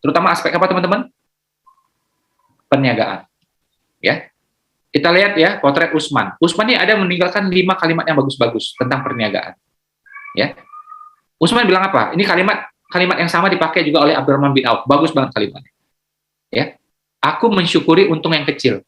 Terutama aspek apa teman-teman? Perniagaan. Ya, kita lihat ya potret Utsman. Utsman ini ada meninggalkan 5 kalimat yang bagus-bagus tentang perniagaan. Ya, Utsman bilang apa? Ini kalimat yang sama dipakai juga oleh Abdurrahman bin Auf. Bagus banget kalimatnya. Ya, aku mensyukuri untung yang kecil.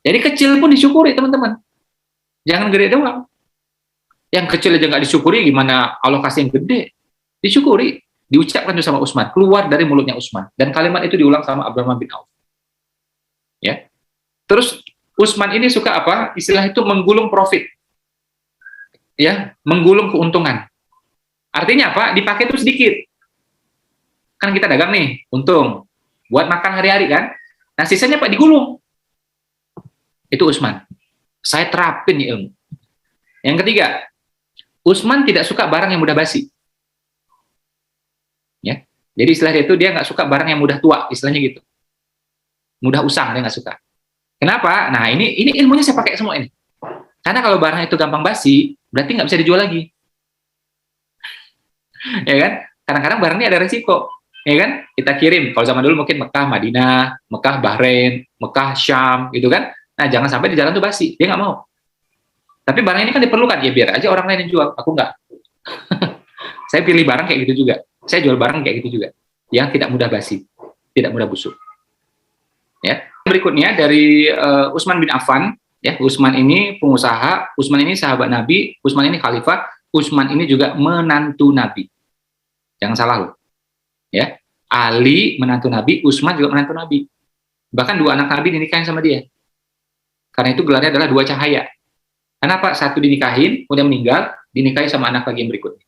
Jadi kecil pun disyukuri teman-teman. Jangan gede doang. Yang kecil aja nggak disyukuri, gimana alokasi yang gede? Disyukuri. Diucapkan itu sama Utsman. Keluar dari mulutnya Utsman. Dan kalimat itu diulang sama Abdurrahman bin Auf. Ya. Terus Utsman ini suka apa? Istilah itu menggulung profit. Ya, menggulung keuntungan. Artinya apa? Dipakai itu sedikit. Kan kita dagang nih, untung. Buat makan hari-hari kan? Nah, sisanya Pak digulung. Itu Utsman. Saya terapin nih ilmu. Yang ketiga, Utsman tidak suka barang yang mudah basi. Ya. Jadi istilahnya itu dia nggak suka barang yang mudah tua, istilahnya gitu. Mudah usang, dia nggak suka. Kenapa? Nah, ini ilmunya saya pakai semua ini. Karena kalau barang itu gampang basi, berarti nggak bisa dijual lagi. Ya kan? Kadang-kadang barang ini ada resiko. Ya kan? Kita kirim. Kalau zaman dulu mungkin Mekah, Madinah, Mekah, Bahrain, Mekah, Syam, gitu kan? Nah, jangan sampai di jalan tuh basi. Dia nggak mau. Tapi barang ini kan diperlukan. Ya biar aja orang lain yang jual. Aku nggak. Saya pilih barang kayak gitu juga. Saya jual barang kayak gitu juga. Yang tidak mudah basi. Tidak mudah busuk. Ya. Berikutnya dari Utsman bin Affan. Ya, Utsman ini pengusaha. Utsman ini sahabat Nabi. Utsman ini khalifah. Utsman ini juga menantu Nabi. Jangan salah loh. Ya. Ali menantu Nabi. Utsman juga menantu Nabi. Bahkan 2 anak Nabi dinikahin sama dia. Karena itu gelarnya adalah 2 cahaya. Kenapa? Satu dinikahin, kemudian meninggal, dinikahi sama anak lagi yang berikutnya.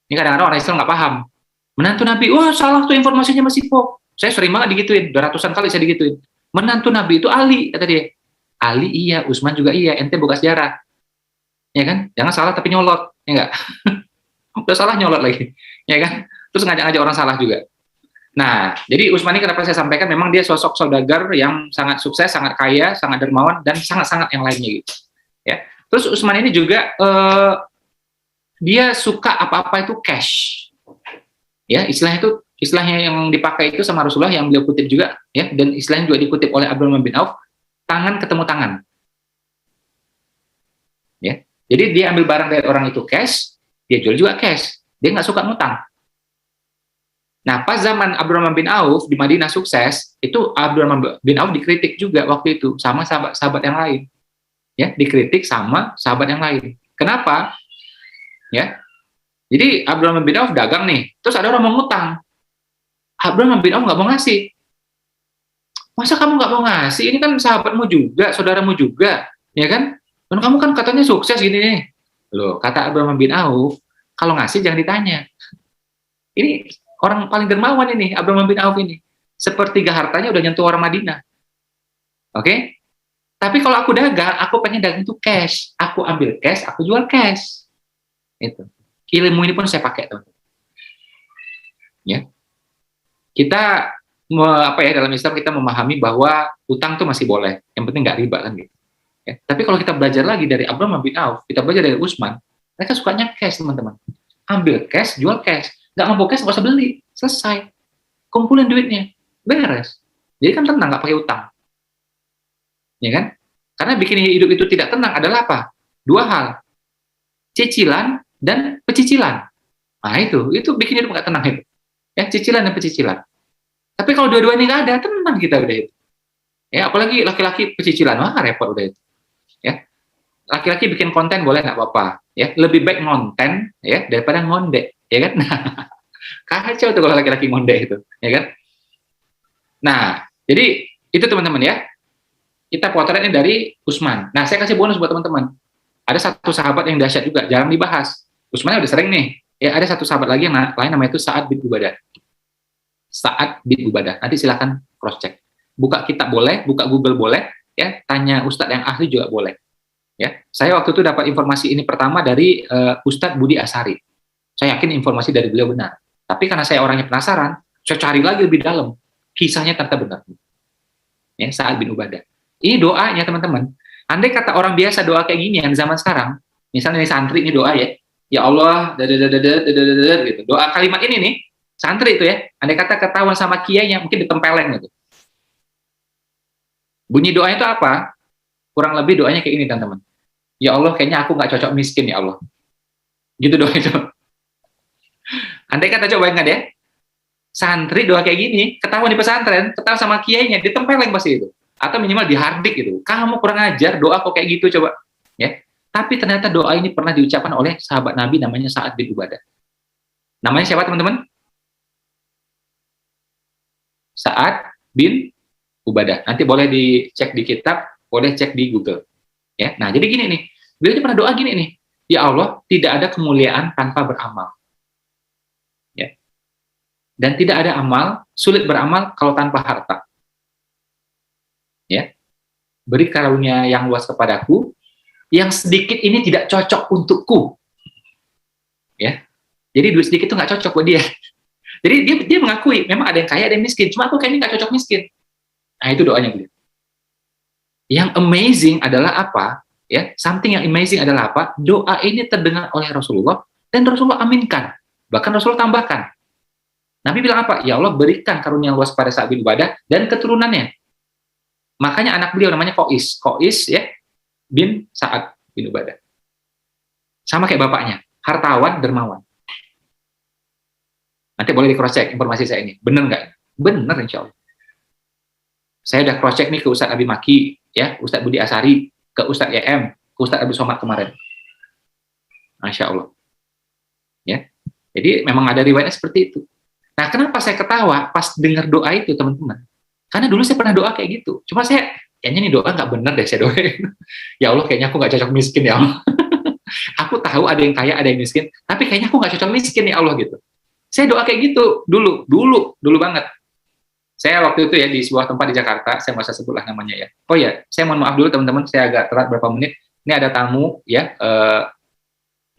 Ini kadang-kadang orang Islam nggak paham. Menantu Nabi, wah salah tuh informasinya Mas Ipo. Saya sering banget digituin, 200-an kali saya digituin. Menantu Nabi itu Ali, kata dia. Ali iya, Utsman juga iya, ente buka sejarah. Ya kan? Jangan salah tapi nyolot, ya enggak? Udah salah nyolot lagi, ya kan? Terus ngajak-ngajak orang salah juga. Nah, jadi Utsman ini kenapa saya sampaikan, memang dia sosok saudagar yang sangat sukses, sangat kaya, sangat dermawan, dan sangat-sangat yang lainnya gitu. Ya. Terus Utsman ini juga dia suka apa-apa itu cash. Ya, istilahnya yang dipakai itu sama Rasulullah yang beliau kutip juga, ya, dan istilahnya juga dikutip oleh Abdurrahman bin Auf, tangan ketemu tangan. Ya. Jadi dia ambil barang dari orang itu cash, dia jual juga cash. Dia nggak suka ngutang. Nah, pas zaman Abdurrahman bin Auf di Madinah sukses, itu Abdurrahman bin Auf dikritik juga waktu itu sama sahabat-sahabat yang lain. Ya, dikritik sama sahabat yang lain. Kenapa? Ya. Jadi Abdurrahman bin Auf dagang nih, terus ada orang mau ngutang. Abdurrahman bin Auf nggak mau ngasih. Masa kamu nggak mau ngasih? Ini kan sahabatmu juga, saudaramu juga, ya kan? Dan kamu kan katanya sukses gini nih. Loh, kata Abdurrahman bin Auf, kalau ngasih jangan ditanya. Ini orang paling dermawan ini, Abdurrahman bin Auf ini. Sepertiga hartanya udah nyentuh orang Madinah. Oke? Tapi kalau aku dagang, aku pengen dagang itu cash. Aku ambil cash, aku jual cash. Itu. Ilmu ini pun saya pakai, teman-teman. Ya. Kita dalam Islam kita memahami bahwa utang itu masih boleh. Yang penting nggak riba kan gitu. Ya. Tapi kalau kita belajar lagi dari Abdurrahman bin Auf, kita belajar dari Utsman, mereka sukanya cash, teman-teman. Ambil cash, jual cash. Nggak mampu cash, nggak usah beli. Selesai. Kumpulin duitnya. Beres. Jadi kan tenang, nggak pakai utang. Ya kan? Karena bikin hidup itu tidak tenang adalah apa? 2 hal. Cicilan dan pecicilan. Nah, itu bikin hidup nggak tenang itu. Ya, cicilan dan pecicilan. Tapi kalau dua-duanya nggak ada, tenang kita udah itu. Ya, apalagi laki-laki pecicilan, wah repot udah itu. Ya. Laki-laki bikin konten boleh nggak apa-apa. Ya, lebih baik ngonten ya daripada ngonde, ya kan? Kacau tuh kalau laki-laki ngonde itu, ya kan? Nah, jadi itu teman-teman ya. Kita potretnya dari Utsman. Nah, saya kasih bonus buat teman-teman. Ada satu sahabat yang dahsyat juga, jarang dibahas. Utsman udah sering nih. Ya, ada satu sahabat lagi yang lain namanya itu Sa'ad bin Ubadah. Sa'ad bin Ubadah. Nanti silakan cross check. Buka kitab boleh, buka Google boleh, ya. Tanya ustadz yang ahli juga boleh. Ya. Saya waktu itu dapat informasi ini pertama dari Ustadz Budi Asari. Saya yakin informasi dari beliau benar. Tapi karena saya orangnya penasaran, saya cari lagi lebih dalam. Kisahnya ternyata benar. Ya, Sa'ad bin Ubadah. Ini doanya teman-teman. Andai kata orang biasa doa kayak gini yang zaman sekarang, misalnya ini santri ini doa ya Allah, gitu. Doa kalimat ini nih, Santri itu ya, andai kata ketahuan sama kiainya, mungkin ditempeleng gitu. Bunyi doanya itu apa? Kurang lebih doanya kayak ini, teman-teman. Ya Allah, kayaknya aku nggak cocok miskin, ya Allah. Gitu doa itu. Andai kata, coba ingat ya, santri doa kayak gini, ketahuan di pesantren, ketahuan sama kiainya, ditempeleng pasti itu. Atau minimal dihardik gitu. Kamu kurang ajar, doa kok kayak gitu, coba. Ya. Tapi ternyata doa ini pernah diucapkan oleh sahabat Nabi namanya Sa'ad bin Ubadah. Namanya siapa, teman-teman? Sa'ad bin Ubadah. Nanti boleh dicek di kitab, boleh cek di Google. Ya. Nah, jadi gini nih. Beliau pernah doa gini nih. Ya Allah, tidak ada kemuliaan tanpa beramal. Ya. Dan tidak ada amal, sulit beramal kalau tanpa harta. Ya. Beri karunia yang luas kepadaku, yang sedikit ini tidak cocok untukku. Ya. Jadi duit sedikit itu nggak cocok buat dia. Jadi dia mengakui, memang ada yang kaya, ada yang miskin. Cuma aku kayaknya nggak cocok miskin. Nah, itu doanya beliau. Yang amazing adalah apa? Ya, something yang amazing adalah apa? Doa ini terdengar oleh Rasulullah dan Rasulullah aminkan. Bahkan Rasulullah tambahkan. Nabi bilang apa? Ya Allah, berikan karunia yang luas pada Sa'ad bin Ubadah dan keturunannya. Makanya anak beliau namanya Qais. Qais ya, bin Sa'ad bin Ubadah. Sama kayak bapaknya, hartawan, dermawan. Nanti boleh di-cross-check informasi saya ini. Benar nggak? Benar, insya Allah. Saya udah cross-check nih ke Ustadz Abi Maki, ya, Ustadz Budi Asari, ke Ustadz YM, ke Ustadz Abdul Somad kemarin. Masya Allah. Ya. Jadi memang ada riwayatnya seperti itu. Nah, kenapa saya ketawa pas dengar doa itu, teman-teman? Karena dulu saya pernah doa kayak gitu. Cuma saya, kayaknya nih doa nggak benar deh saya doain. Ya Allah, kayaknya aku nggak cocok miskin, ya Allah. Aku tahu ada yang kaya, ada yang miskin, tapi kayaknya aku nggak cocok miskin, ya Allah, gitu. Saya doa kayak gitu dulu banget. Saya waktu itu ya di sebuah tempat di Jakarta, saya nggak usah sebutlah namanya ya. Oh ya, saya mohon maaf dulu teman-teman, saya agak telat berapa menit. Ini ada tamu ya,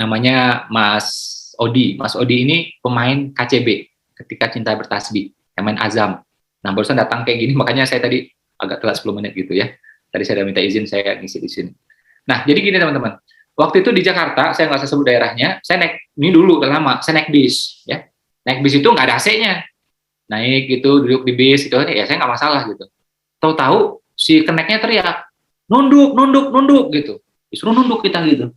namanya Mas Odi. Mas Odi ini pemain KCB, Ketika Cinta Bertasbih, yang main Azam. Nah, barusan datang kayak gini, makanya saya tadi agak telat 10 menit gitu ya. Tadi saya udah minta izin, saya ngisi di sini. Nah, jadi gini teman-teman. Waktu itu di Jakarta, saya nggak usah sebut daerahnya, saya naik, ini dulu, udah lama, saya naik bis. Ya. Naik bis itu nggak ada AC-nya. Naik gitu, duduk di bis, gitu, ya saya nggak masalah gitu. Tahu-tahu, si keneknya teriak, nunduk, gitu. Disuruh nunduk kita gitu.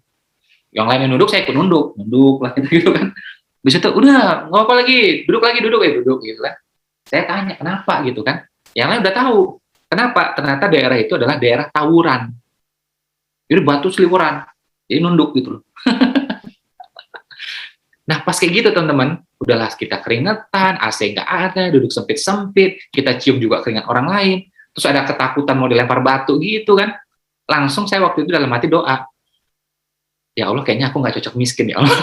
Yang lainnya nunduk, saya ikut nunduk lah gitu kan. Bis itu, udah, nggak apa lagi, duduk gitu kan. Saya tanya, kenapa gitu kan. Yang lain udah tahu. Kenapa? Ternyata daerah itu adalah daerah tawuran. Jadi batu seliweran. Jadi nunduk gitu loh. Nah, pas kayak gitu teman-teman, udahlah kita keringetan, AC nggak ada, duduk sempit-sempit, kita cium juga keringat orang lain, terus ada ketakutan mau dilempar batu gitu kan. Langsung saya waktu itu dalam hati doa, ya Allah, kayaknya aku nggak cocok miskin, ya Allah.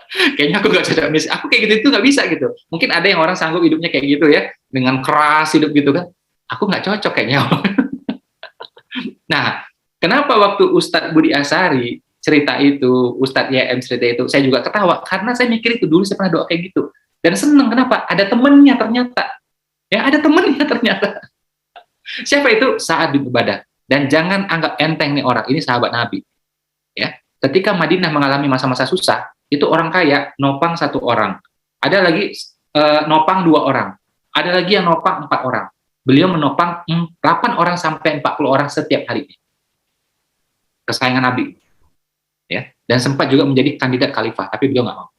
Kayaknya aku nggak cocok miskin, aku kayak gitu itu nggak bisa gitu. Mungkin ada yang orang sanggup hidupnya kayak gitu ya, dengan keras hidup gitu kan. Aku nggak cocok kayaknya. Nah, kenapa waktu Ustadz Budi Asari cerita itu, Ustadz YM cerita itu, saya juga ketawa, karena saya mikir itu dulu saya pernah doa kayak gitu. Dan seneng, kenapa? Ada temennya ternyata. Ya, ada temennya ternyata. Siapa itu? Sa'ad bin Ubadah. Dan jangan anggap enteng nih orang, ini sahabat Nabi. Ya, ketika Madinah mengalami masa-masa susah, itu orang kaya nopang 1 orang. Ada lagi nopang 2 orang. Ada lagi yang nopang 4 orang. Beliau menopang 8 orang sampai 40 orang setiap harinya. Kesayangan Nabi. Ya, dan sempat juga menjadi kandidat khalifah, tapi beliau nggak mau.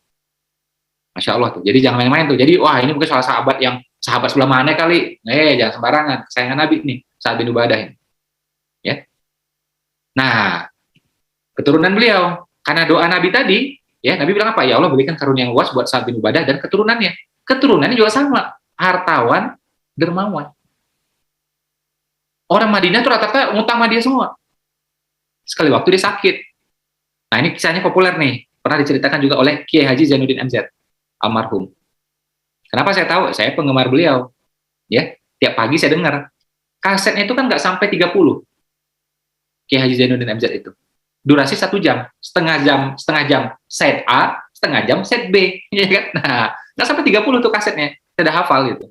Masya Allah tuh. Jadi jangan main-main tuh. Jadi wah, ini mungkin salah sahabat yang sahabat sebelah mana kali. Jangan sembarangan. Kesayangan Nabi nih, Sa'ad bin Ubadah ini. Ya. Nah, keturunan beliau karena doa Nabi tadi, ya Nabi bilang apa? Ya Allah, berikan karunia yang luas buat Sa'ad bin Ubadah dan keturunannya. Keturunannya juga sama, hartawan, dermawan. Orang Madinah tuh rata-rata ngutang sama dia semua. Sekali waktu dia sakit. Nah, ini kisahnya populer nih, pernah diceritakan juga oleh Kiai Haji Zainuddin MZ, almarhum. Kenapa saya tahu? Saya penggemar beliau. Ya, tiap pagi saya dengar. Kasetnya itu kan nggak sampai 30. Kiai Haji Zainuddin MZ itu. Durasi 1 jam, setengah jam set A, setengah jam set B, ya kan? Nah, nggak sampai 30 tuh kasetnya. Saya udah hafal gitu.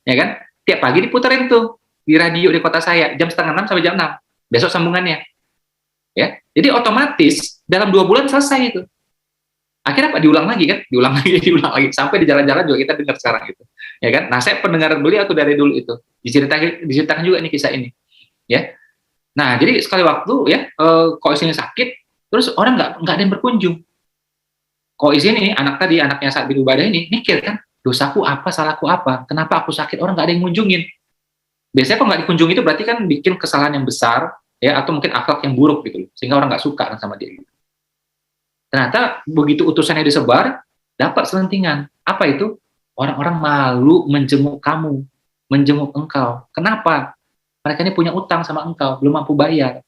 Ya kan? Tiap pagi diputerin tuh di radio di kota saya, jam setengah 6 sampai jam 6. Besok sambungannya. Ya. Jadi otomatis dalam 2 bulan selesai itu. Akhirnya apa? Diulang lagi kan? Diulang lagi, diulang lagi. Sampai di jalan-jalan juga kita dengar sekarang gitu. Ya kan? Nah, saya pendengar beliau tuh dari dulu itu. Diceritakan juga nih kisah ini. Ya. Nah, jadi sekali waktu ya, kok isinya sakit, terus orang nggak ada yang berkunjung. Kok ini anak tadi, anaknya Sa'ad bin Ubadah ini mikir kan, dosaku apa, salahku apa, kenapa aku sakit, orang nggak ada yang ngunjungin. Biasanya kalau nggak dikunjungi itu berarti kan bikin kesalahan yang besar, ya, atau mungkin akhlak yang buruk gitu, sehingga orang nggak suka kan sama dia. Gitu. Ternyata begitu utusannya disebar, dapat selentingan. Apa itu? Orang-orang malu menjenguk kamu, menjenguk engkau. Kenapa? Mereka ini punya utang sama engkau, belum mampu bayar.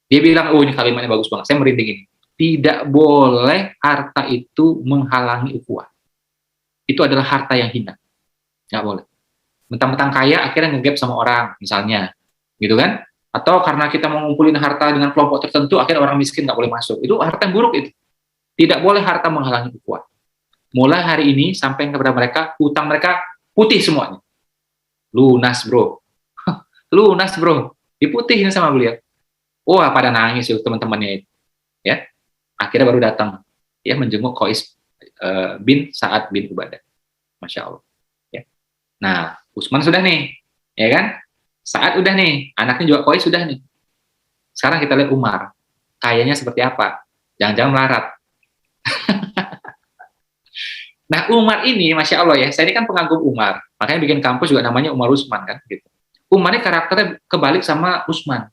Dia bilang, oh ini kalimatnya bagus banget, saya merinding ini. Tidak boleh harta itu menghalangi ukhuwah. Itu adalah harta yang hina. Nggak boleh. Mentang-mentang kaya, akhirnya nge-gap sama orang, misalnya. Gitu kan? Atau karena kita mau ngumpulin harta dengan kelompok tertentu, akhirnya orang miskin nggak boleh masuk. Itu harta yang buruk itu. Tidak boleh harta menghalangi ukhuwah. Mulai hari ini, sampai kepada mereka, utang mereka putih semuanya. Lunas, bro. Lunas, bro. Diputihin sama beliau. Wah, pada nangis itu teman-temannya itu. Ya. Akhirnya baru datang ya menjenguk Qais bin Sa'ad bin Ubadah. Masya Allah. Ya. Nah, Utsman sudah nih, ya kan? Sa'ad udah nih, anaknya juga Qais sudah nih. Sekarang kita lihat Umar, kayaknya seperti apa? Jangan-jangan melarat. Nah, Umar ini, Masya Allah ya, saya ini kan pengagum Umar, makanya bikin kampus juga namanya Umar Utsman kan, gitu. Umar ini karakternya kebalik sama Utsman,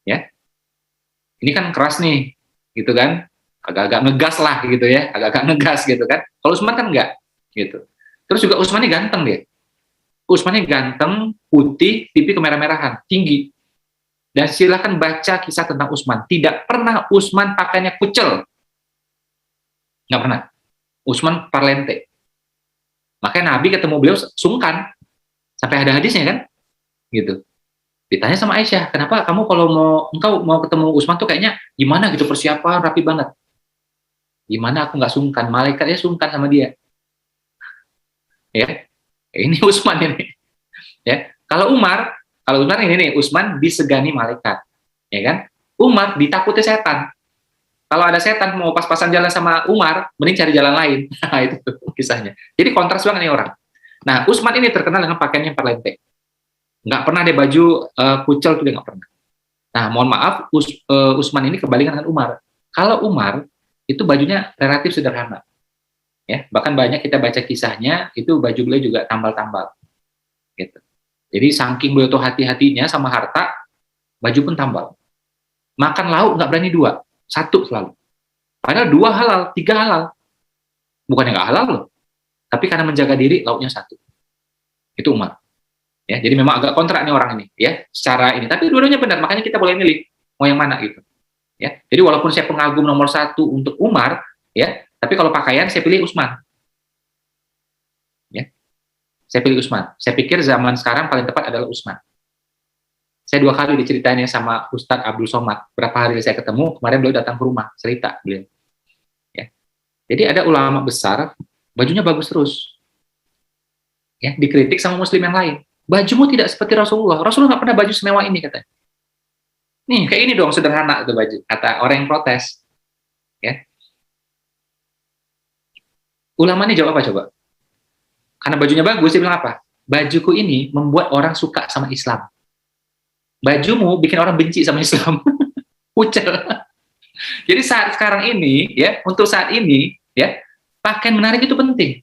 ya. Ini kan keras nih, gitu kan, agak-agak ngegas lah gitu ya, agak-agak ngegas gitu kan. Kalau Utsman kan enggak, gitu. Terus juga Utsman ini ganteng dia. Utsman ini ganteng, putih, pipi kemerah-merahan, tinggi. Dan silahkan baca kisah tentang Utsman. Tidak pernah Utsman pakainya kucel. Nggak pernah. Utsman parlente. Makanya Nabi ketemu beliau sungkan. Sampai ada hadisnya kan? Gitu. Ditanya sama Aisyah, kenapa kamu kalau engkau mau ketemu Utsman tuh kayaknya gimana gitu, persiapan rapi banget. Gimana aku nggak sungkan? Malaikatnya sungkan sama dia. Ya. Ini Utsman ini. Ya. Kalau Umar ini nih, Utsman disegani malaikat. Ya kan? Umar ditakuti setan. Kalau ada setan mau pas-pasan jalan sama Umar, mending cari jalan lain. Nah, itu kisahnya. Jadi kontras banget nih orang. Nah, Utsman ini terkenal dengan pakaiannya yang parlente. Nggak pernah ada baju kucel, tuh dia nggak pernah. Nah, mohon maaf, Utsman ini kebalikan dengan Umar. Kalau Umar, itu bajunya relatif sederhana. Ya, bahkan banyak kita baca kisahnya, itu baju beliau juga tambal-tambal. Gitu. Jadi, saking beliau tuh hati-hatinya sama harta, baju pun tambal. Makan lauk nggak berani 2, 1 selalu. Padahal 2 halal, 3 halal. Bukannya nggak halal loh. Tapi karena menjaga diri, lauknya 1. Itu Umar. Ya, jadi memang agak kontrak nih orang ini, ya, secara ini. Tapi dua-duanya benar, makanya kita boleh milih mau yang mana gitu. Ya, jadi walaupun saya pengagum nomor 1 untuk Umar, ya, tapi kalau pakaian saya pilih Utsman. Ya, saya pilih Utsman. Saya pikir zaman sekarang paling tepat adalah Utsman. Saya 2 kali diceritainnya sama Ustadz Abdul Somad. Berapa hari saya ketemu, kemarin beliau datang ke rumah, cerita beliau. Ya, jadi ada ulama besar, bajunya bagus terus. Ya, dikritik sama Muslim yang lain. Bajumu tidak seperti Rasulullah. Rasulullah nggak pernah baju semewah ini, katanya. Nih, kayak ini dong sederhana itu baju, kata orang yang protes. Ya. Ulama ini jawab apa coba? Karena bajunya bagus, dia bilang apa? Bajuku ini membuat orang suka sama Islam. Bajumu bikin orang benci sama Islam. Ucel. Jadi saat sekarang ini, ya, untuk saat ini, ya, pakaian menarik itu penting.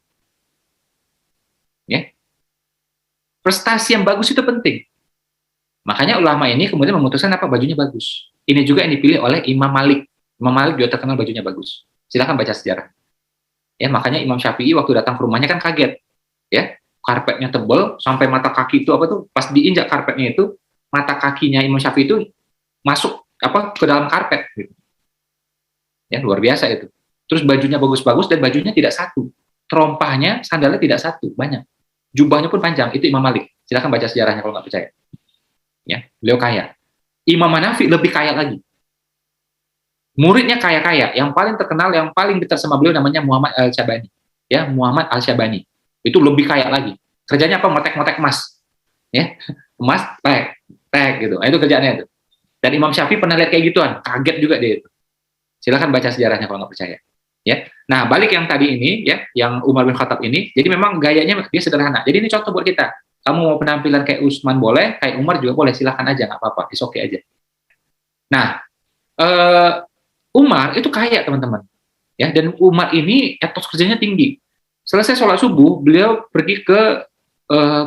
Ya. Prestasi yang bagus itu penting. Makanya ulama ini kemudian memutuskan apa? Bajunya bagus. Ini juga yang dipilih oleh Imam Malik. Imam Malik juga terkenal bajunya bagus. Silakan baca sejarah. Ya, makanya Imam Syafi'i waktu datang ke rumahnya kan kaget. Ya, karpetnya tebal sampai mata kaki itu apa tuh? Pas diinjak karpetnya itu, mata kakinya Imam Syafi'i itu masuk apa ke dalam karpet gitu. Ya, luar biasa itu. Terus bajunya bagus-bagus dan bajunya tidak satu. Terompahnya, sandalnya tidak satu, banyak. Jubahnya pun panjang, itu Imam Malik. Silakan baca sejarahnya kalau nggak percaya. Ya, beliau kaya. Imam Hanafi lebih kaya lagi. Muridnya kaya-kaya, yang paling terkenal, yang paling dekat sama beliau namanya Muhammad Al-Syabani. Ya, Muhammad Al-Syabani. Itu lebih kaya lagi. Kerjanya apa? Motek-motek emas. Ya, emas, tek gitu. Nah, itu kerjaannya itu. Dan Imam Syafi'i pernah lihat kayak gituan, kaget juga dia itu. Silakan baca sejarahnya kalau nggak percaya. Ya. Nah, balik yang tadi ini, ya, yang Umar bin Khattab ini, jadi memang gayanya dia sederhana. Jadi ini contoh buat kita. Kamu mau penampilan kayak Utsman boleh, kayak Umar juga boleh, silakan aja, nggak apa-apa, is okay aja. Nah, Umar itu kaya, teman-teman. Ya, dan Umar ini etos kerjanya tinggi. Selesai sholat subuh, beliau pergi ke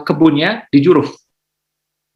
kebunnya di Juruf.